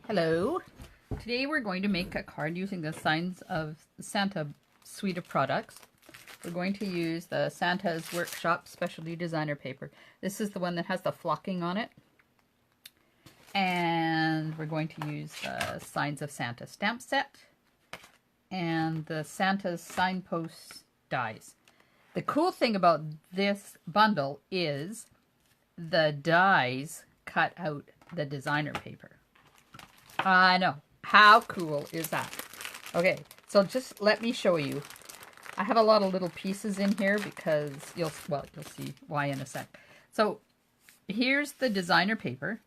Hello. Today we're going to make a card using the Signs of Santa suite of products. We're going to use the Santa's Workshop Specialty Designer paper. This is the one that has the flocking on it. And we're going to use the Signs of Santa stamp set and the Santa's signpost dies. The cool thing about this bundle is the dies cut out the designer paper. I know. How cool is that? Okay, so just let me show you. I have a lot of little pieces in here because you'll see why in a sec. So here's the designer paper.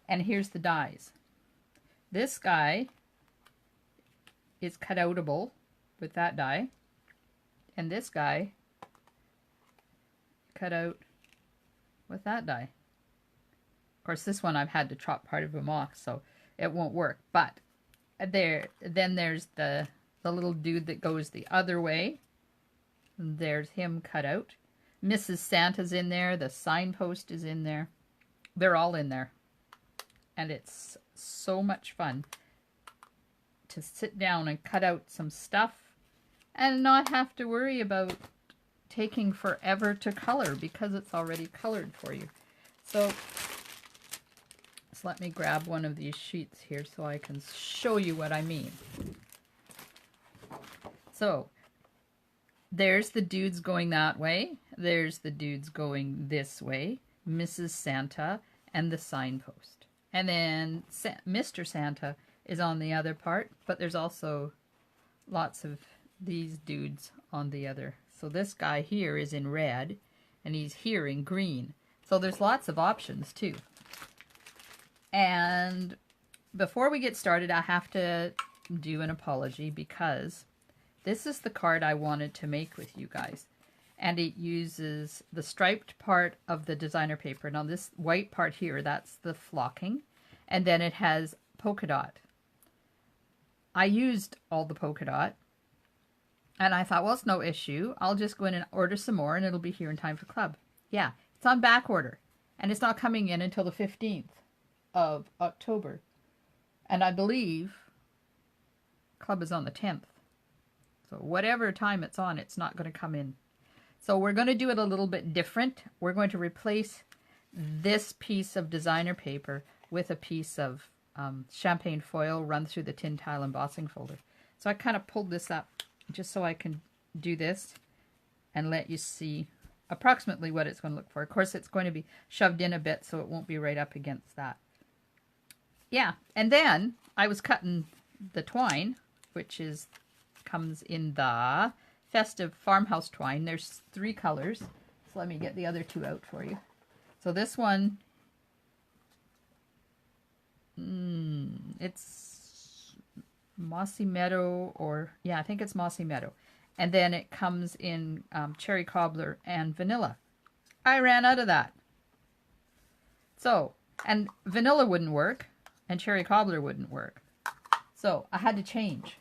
And here's the dies. This guy is cut outable with that die. And this guy cut out with that die. Of course, this one I've had to chop part of him off, so it won't work. But then there's the little dude that goes the other way. There's him cut out. Mrs. Santa's in there. The signpost is in there. They're all in there. And it's so much fun to sit down and cut out some stuff and not have to worry about taking forever to color because it's already colored for you. So let me grab one of these sheets here so I can show you what I mean. So there's the dudes going that way. There's the dudes going this way. Mrs. Santa and the signpost. And then Mr. Santa is on the other part, but there's also lots of these dudes on the other. So this guy here is in red and he's here in green. So there's lots of options too. And before we get started, I have to do an apology because this is the card I wanted to make with you guys. And it uses the striped part of the designer paper. Now this white part here, that's the flocking. And then it has polka dot. I used all the polka dot. And I thought, well, it's no issue. I'll just go in and order some more and it'll be here in time for club. Yeah, it's on back order. And it's not coming in until the 15th of October. And I believe club is on the 10th. So whatever time it's on, it's not going to come in. So we're going to do it a little bit different. We're going to replace this piece of designer paper with a piece of champagne foil run through the tin tile embossing folder. So I kind of pulled this up just so I can do this and let you see approximately what it's going to look for. Of course, it's going to be shoved in a bit so it won't be right up against that. Yeah, and then I was cutting the twine, which comes in the festive farmhouse twine. There's 3 colors. So let me get the other 2 out for you. So this one, it's Mossy Meadow, or yeah, I think it's Mossy Meadow. And then it comes in cherry cobbler and vanilla. I ran out of that. So, and vanilla wouldn't work, and cherry cobbler wouldn't work. So I had to change.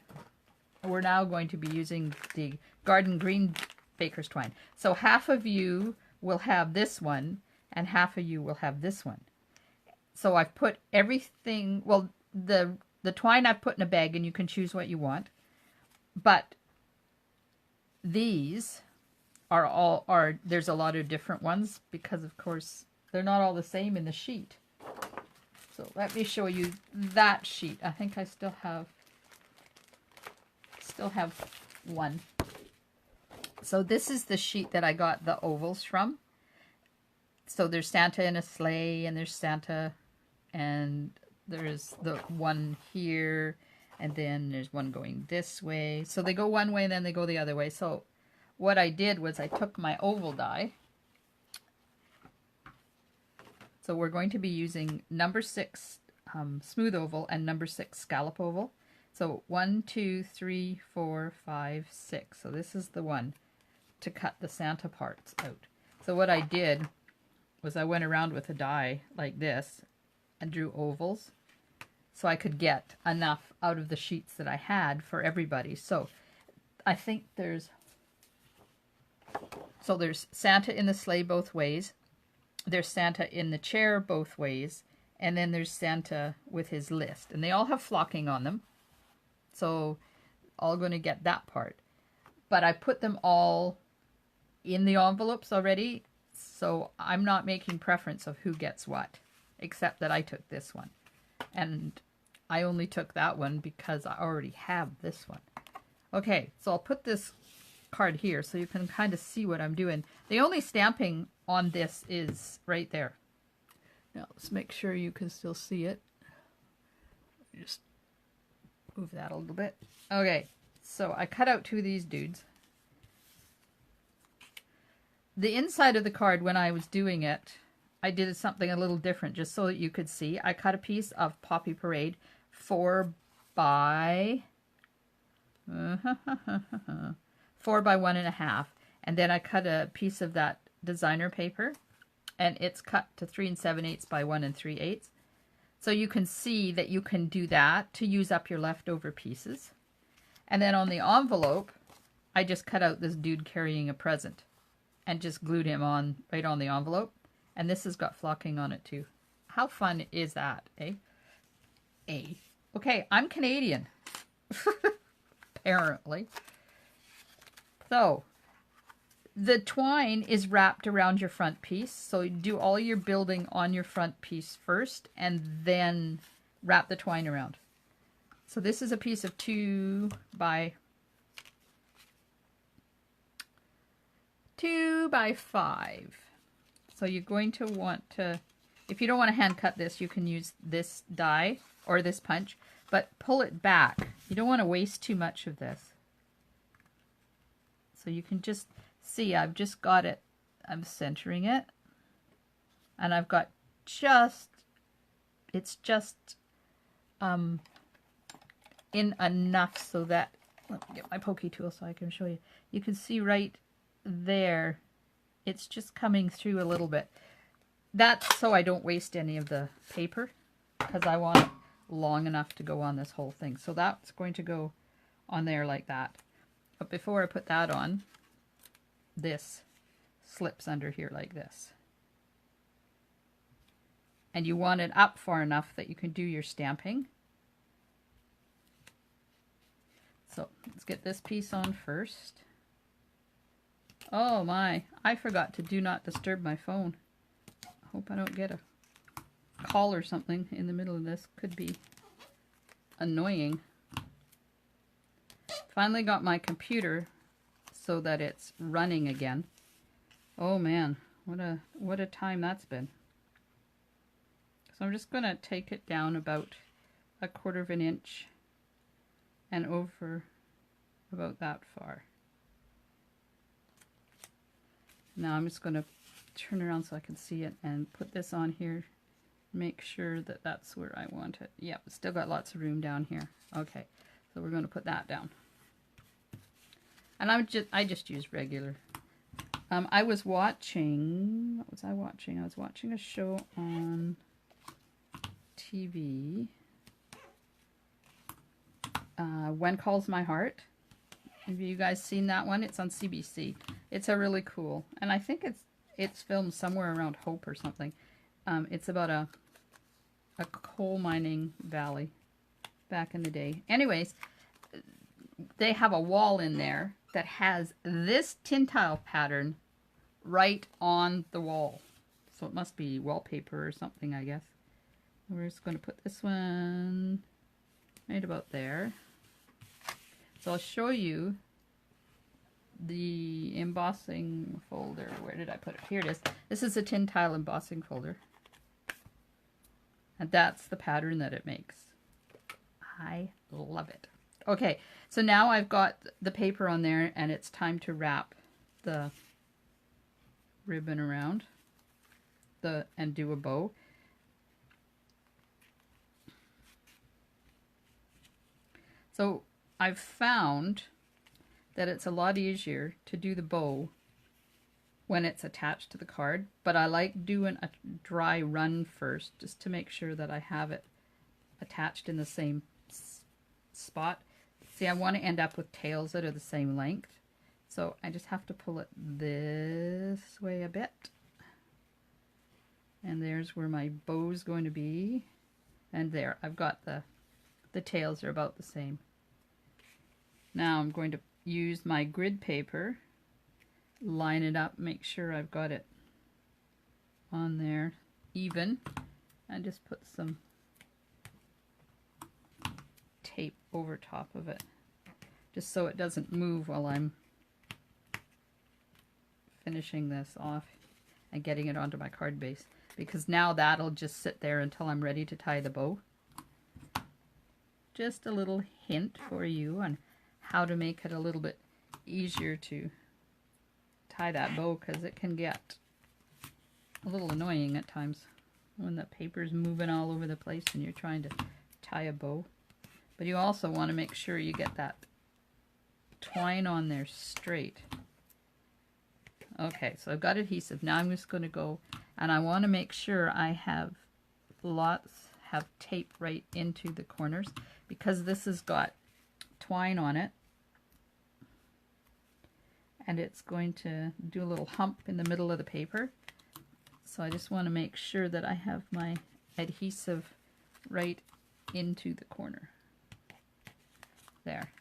We're now going to be using the Garden Green Baker's Twine. So half of you will have this one, and half of you will have this one. So I've put everything, well, the twine I've put in a bag, and you can choose what you want. But these there's a lot of different ones because, of course, they're not all the same in the sheet. So let me show you that sheet. I think I still have one. So this is the sheet that I got the ovals from. So there's Santa in a sleigh, and there's Santa, and there's the one here, and then there's one going this way. So they go one way and then they go the other way. So what I did was I took my oval die. So we're going to be using number 6 smooth oval and number 6 scallop oval. So 1, 2, 3, 4, 5, 6. So this is the one to cut the Santa parts out. So what I did was I went around with a die like this and drew ovals so I could get enough out of the sheets that I had for everybody. So I think there's Santa in the sleigh both ways. There's Santa in the chair both ways, And then there's Santa with his list. And they all have flocking on them. So all going to get that part. But I put them all in the envelopes already. So I'm not making preference of who gets what. Except that I took this one. And I only took that one because I already have this one. Okay, so I'll put this card here so you can kind of see what I'm doing. The only stamping on this is right there. Now let's make sure you can still see it. Just move that a little bit. Okay, so I cut out two of these dudes. The inside of the card, when I was doing it, I did something a little different just so that you could see. I cut a piece of Poppy Parade 4 by 4 by 1.5, and then I cut a piece of that designer paper, and it's cut to 3 7/8 by 1 3/8. So you can see that you can do that to use up your leftover pieces. And then on the envelope, I just cut out this dude carrying a present and just glued him on right on the envelope. And this has got flocking on it too. How fun is that, eh? Okay, I'm Canadian. Apparently. So, the twine is wrapped around your front piece. So you do all your building on your front piece first and then wrap the twine around. So this is a piece of 2 by 5. So you're going to want to, if you don't want to hand cut this, you can use this die or this punch, but pull it back. You don't want to waste too much of this. So you can just see, I've just got it, I'm centering it, and I've got just, it's just in enough so that, let me get my pokey tool so I can show you. You can see right there, it's just coming through a little bit. That's so I don't waste any of the paper, because I want it long enough to go on this whole thing. So that's going to go on there like that. But before I put that on, this slips under here like this. And you want it up far enough that you can do your stamping. So let's get this piece on first. Oh my, I forgot to do not disturb my phone. Hope I don't get a call or something in the middle of this. Could be annoying. Finally got my computer so that it's running again. Oh man, what a time that's been. So I'm just going to take it down about 1/4 of an inch and over about that far. Now I'm just going to turn around so I can see it and put this on here. Make sure that that's where I want it. Yep, still got lots of room down here. Okay, so we're going to put that down. And I just use regular. I was watching, what was I watching? I was watching a show on TV. When Calls My Heart. Have you guys seen that one? It's on CBC. It's a really cool, and I think it's filmed somewhere around Hope or something. It's about a coal mining valley back in the day. Anyways, they have a wall in there that has this tin tile pattern right on the wall. So it must be wallpaper or something, I guess. We're just going to put this one right about there. So I'll show you the embossing folder. Where did I put it? Here it is. This is a tin tile embossing folder. And that's the pattern that it makes. I love it. Okay, so now I've got the paper on there and it's time to wrap the ribbon around and do a bow. So I've found that it's a lot easier to do the bow when it's attached to the card, but I like doing a dry run first just to make sure that I have it attached in the same spot. See, I want to end up with tails that are the same length, so I just have to pull it this way a bit And there's where my bow's going to be. And there, I've got the tails are about the same. Now I'm going to use my grid paper, line it up, make sure I've got it on there even, and just put some tape over top of it, just so it doesn't move while I'm finishing this off and getting it onto my card base, because now that'll just sit there until I'm ready to tie the bow. Just a little hint for you on how to make it a little bit easier to tie that bow, because it can get a little annoying at times when the paper's moving all over the place and you're trying to tie a bow. But you also want to make sure you get that twine on there straight. Okay, so I've got adhesive. Now I'm just going to go, and I want to make sure I have tape right into the corners, because this has got twine on it, and it's going to do a little hump in the middle of the paper. So I just want to make sure that I have my adhesive right into the corner. There.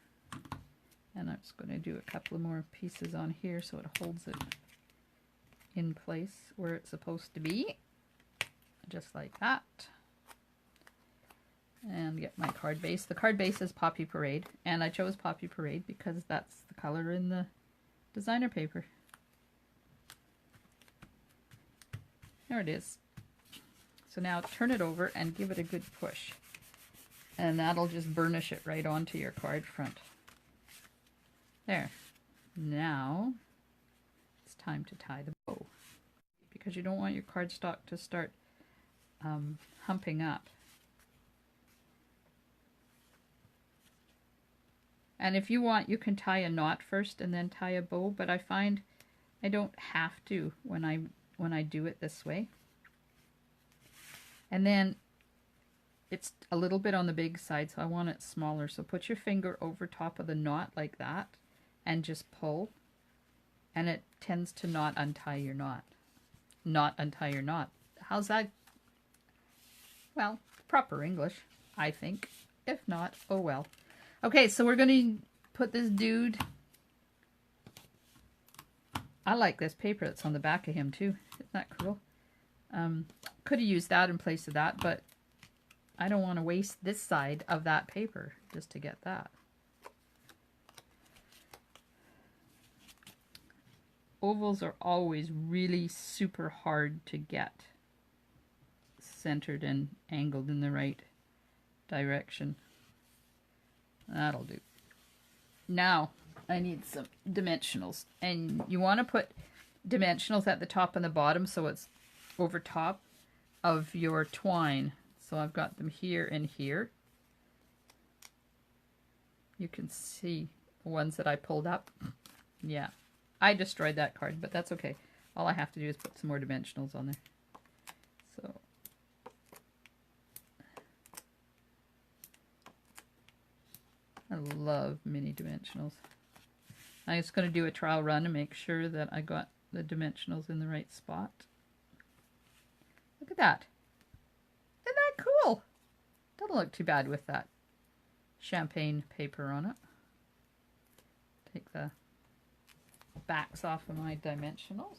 And I'm just going to do a couple of more pieces on here so it holds it in place where it's supposed to be. Just like that. And get my card base. The card base is Poppy Parade, and I chose Poppy Parade because that's the color in the designer paper. There it is. So now turn it over and give it a good push, and that'll just burnish it right onto your card front. There. Now it's time to tie the bow, because you don't want your cardstock to start humping up. And if you want, you can tie a knot first and then tie a bow, but I find I don't have to when I do it this way. And then it's a little bit on the big side, so I want it smaller. So put your finger over top of the knot like that and just pull, and it tends to not untie your knot. Not untie your knot. How's that? Well, proper English, I think. If not, oh well. Okay, so we're going to put this dude. I like this paper that's on the back of him too. Isn't that cool? Could have used that in place of that, but I don't want to waste this side of that paper just to get that. Ovals are always really super hard to get centered and angled in the right direction. That'll do. Now I need some dimensionals, and you want to put dimensionals at the top and the bottom so it's over top of your twine. So I've got them here and here. You can see the ones that I pulled up. Yeah, I destroyed that card, but that's okay. All I have to do is put some more dimensionals on there. So I love mini dimensionals. I'm just going to do a trial run to make sure that I got the dimensionals in the right spot. Look at that. Isn't that cool? Doesn't look too bad with that champagne paper on it. Take the backs off of my dimensionals.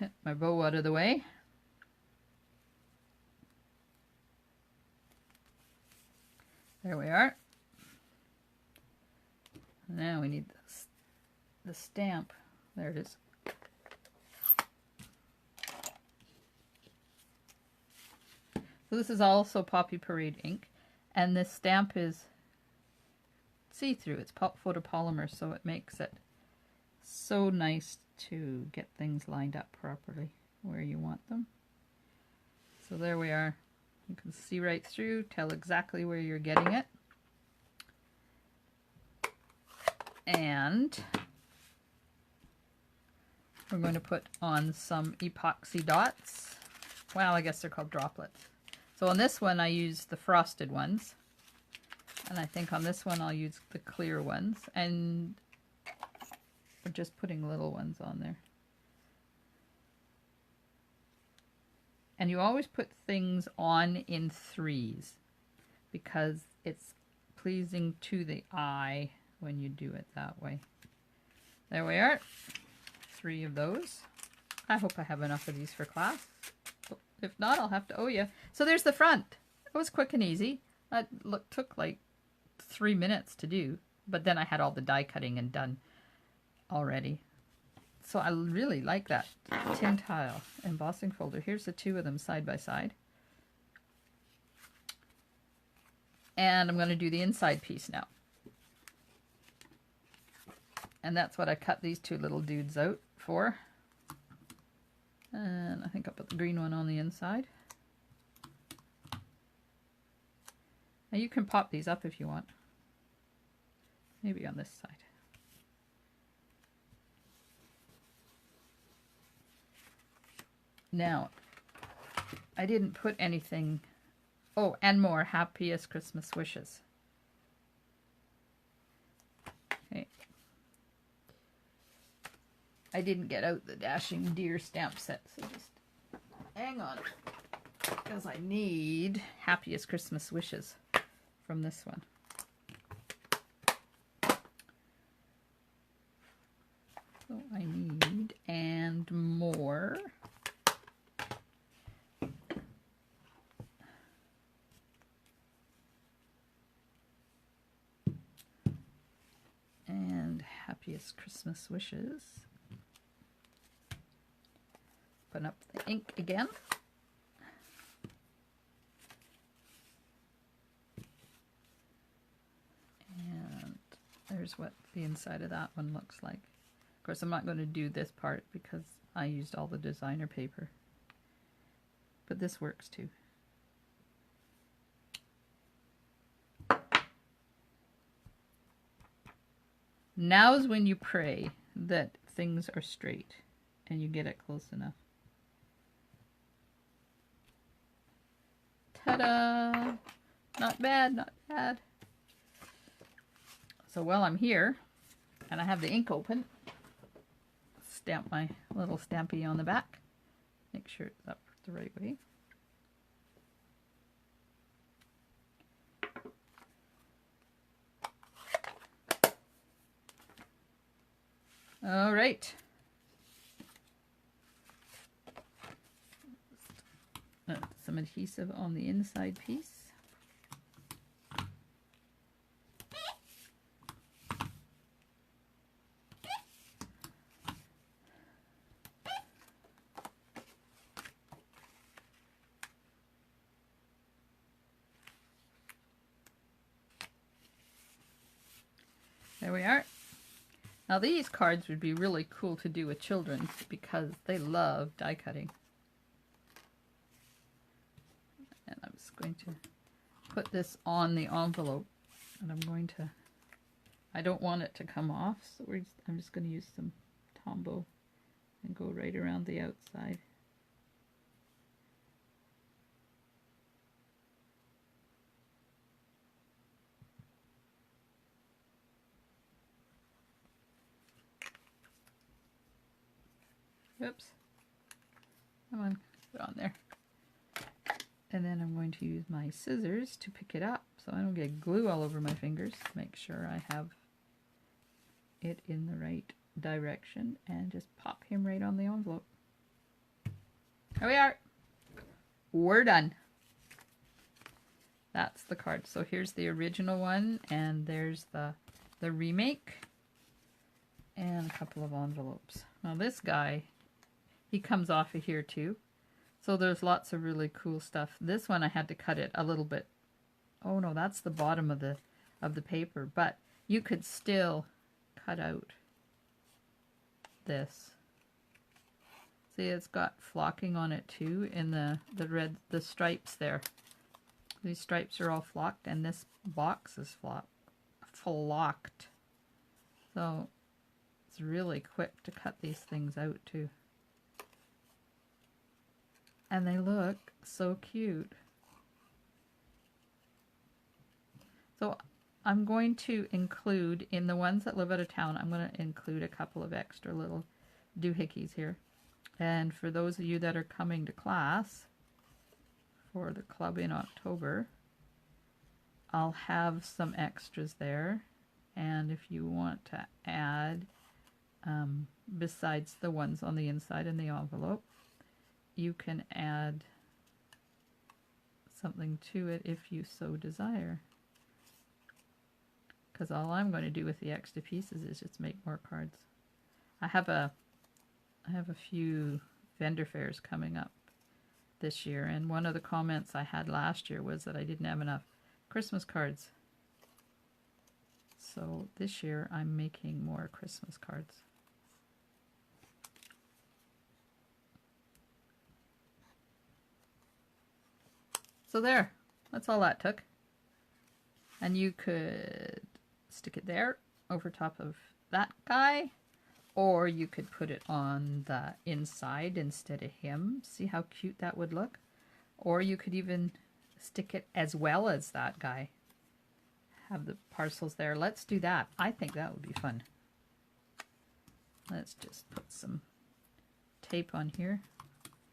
Get my bow out of the way. There we are. Now we need the stamp. There it is. So this is also Poppy Parade ink, and this stamp is see-through. It's photopolymer, so it makes it so nice to get things lined up properly where you want them. So there we are. You can see right through, tell exactly where you're getting it. And we're going to put on some epoxy dots. Well, I guess they're called droplets. So on this one I use the frosted ones. And I think on this one I'll use the clear ones. And we're just putting little ones on there. And you always put things on in threes because it's pleasing to the eye when you do it that way. There we are. 3 of those. I hope I have enough of these for class. If not, I'll have to owe you. So there's the front. It was quick and easy. It took like 3 minutes to do, but then I had all the die cutting and done already. So I really like that tin tile embossing folder. Here's the 2 of them side by side. And I'm going to do the inside piece now. And that's what I cut these 2 little dudes out for. And I think I'll put the green one on the inside. Now you can pop these up if you want. Maybe on this side. Now, I didn't put anything. Oh, and more happiest Christmas wishes. Okay. I didn't get out the Dashing Deer stamp set, so just hang on. Because I need happiest Christmas wishes from this one. So I need and more. And happiest Christmas wishes. Open up the ink again. And there's what the inside of that one looks like. Of course, I'm not going to do this part because I used all the designer paper. But this works too. Now's when you pray that things are straight and you get it close enough. Ta-da! Not bad, not bad. So while I'm here, and I have the ink open, stamp my little stampy on the back. Make sure it's up the right way. All right. Some adhesive on the inside piece. There we are. Now these cards would be really cool to do with children because they love die cutting. And I'm just going to put this on the envelope, and I'm going to, I don't want it to come off, so I'm just going to use some Tombow and go right around the outside. Oops. Come on, put it on there. And then I'm going to use my scissors to pick it up so I don't get glue all over my fingers. Make sure I have it in the right direction and just pop him right on the envelope. Here we are. We're done. That's the card. So here's the original one, and there's the remake and a couple of envelopes. Now this guy, he comes off of here too. So there's lots of really cool stuff. This one I had to cut it a little bit. Oh no, that's the bottom of the paper, but you could still cut out this. See, it's got flocking on it too in the stripes there. These stripes are all flocked, and this box is flocked. So it's really quick to cut these things out too. And they look so cute. So I'm going to include, in the ones that live out of town, I'm going to include a couple of extra little doohickeys here. And for those of you that are coming to class, for the club in October, I'll have some extras there. And if you want to add, besides the ones on the inside in the envelope, you can add something to it if you so desire. Because all I'm going to do with the extra pieces is just make more cards. I have a few vendor fairs coming up this year, and one of the comments I had last year was that I didn't have enough Christmas cards. So this year I'm making more Christmas cards. So there, that's all that took. And you could stick it there over top of that guy, or you could put it on the inside instead of him. See how cute that would look? Or you could even stick it as well as that guy. Have the parcels there. Let's do that. I think that would be fun. Let's just put some tape on here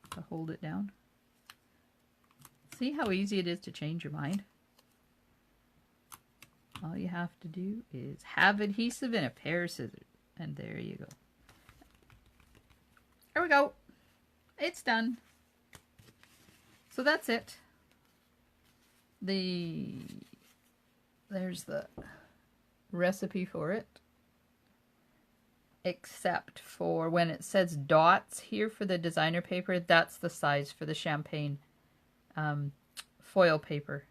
to hold it down. See how easy it is to change your mind? All you have to do is have adhesive and a pair of scissors. And there you go. There we go. It's done. So that's it. There's the recipe for it. Except for when it says dots here for the designer paper, that's the size for the champagne foil paper.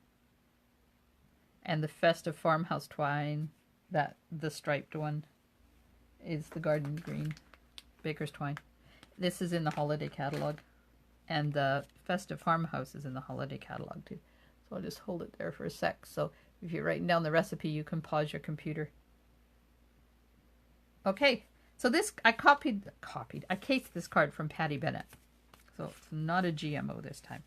And the festive farmhouse twine, the striped one, is the garden green baker's twine. This is in the holiday catalog, and the festive farmhouse is in the holiday catalog too. So I'll just hold it there for a sec. So if you're writing down the recipe, you can pause your computer. Okay, so this I cased this card from Patty Bennett, so it's not a GMO this time.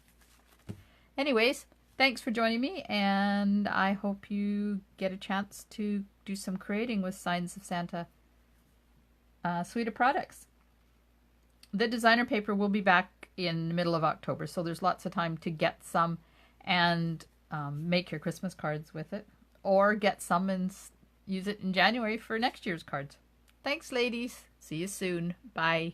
Anyways, thanks for joining me, and I hope you get a chance to do some creating with Signs of Santa suite of products. The designer paper will be back in the middle of October, so there's lots of time to get some and make your Christmas cards with it, or get some and use it in January for next year's cards. Thanks, ladies. See you soon. Bye.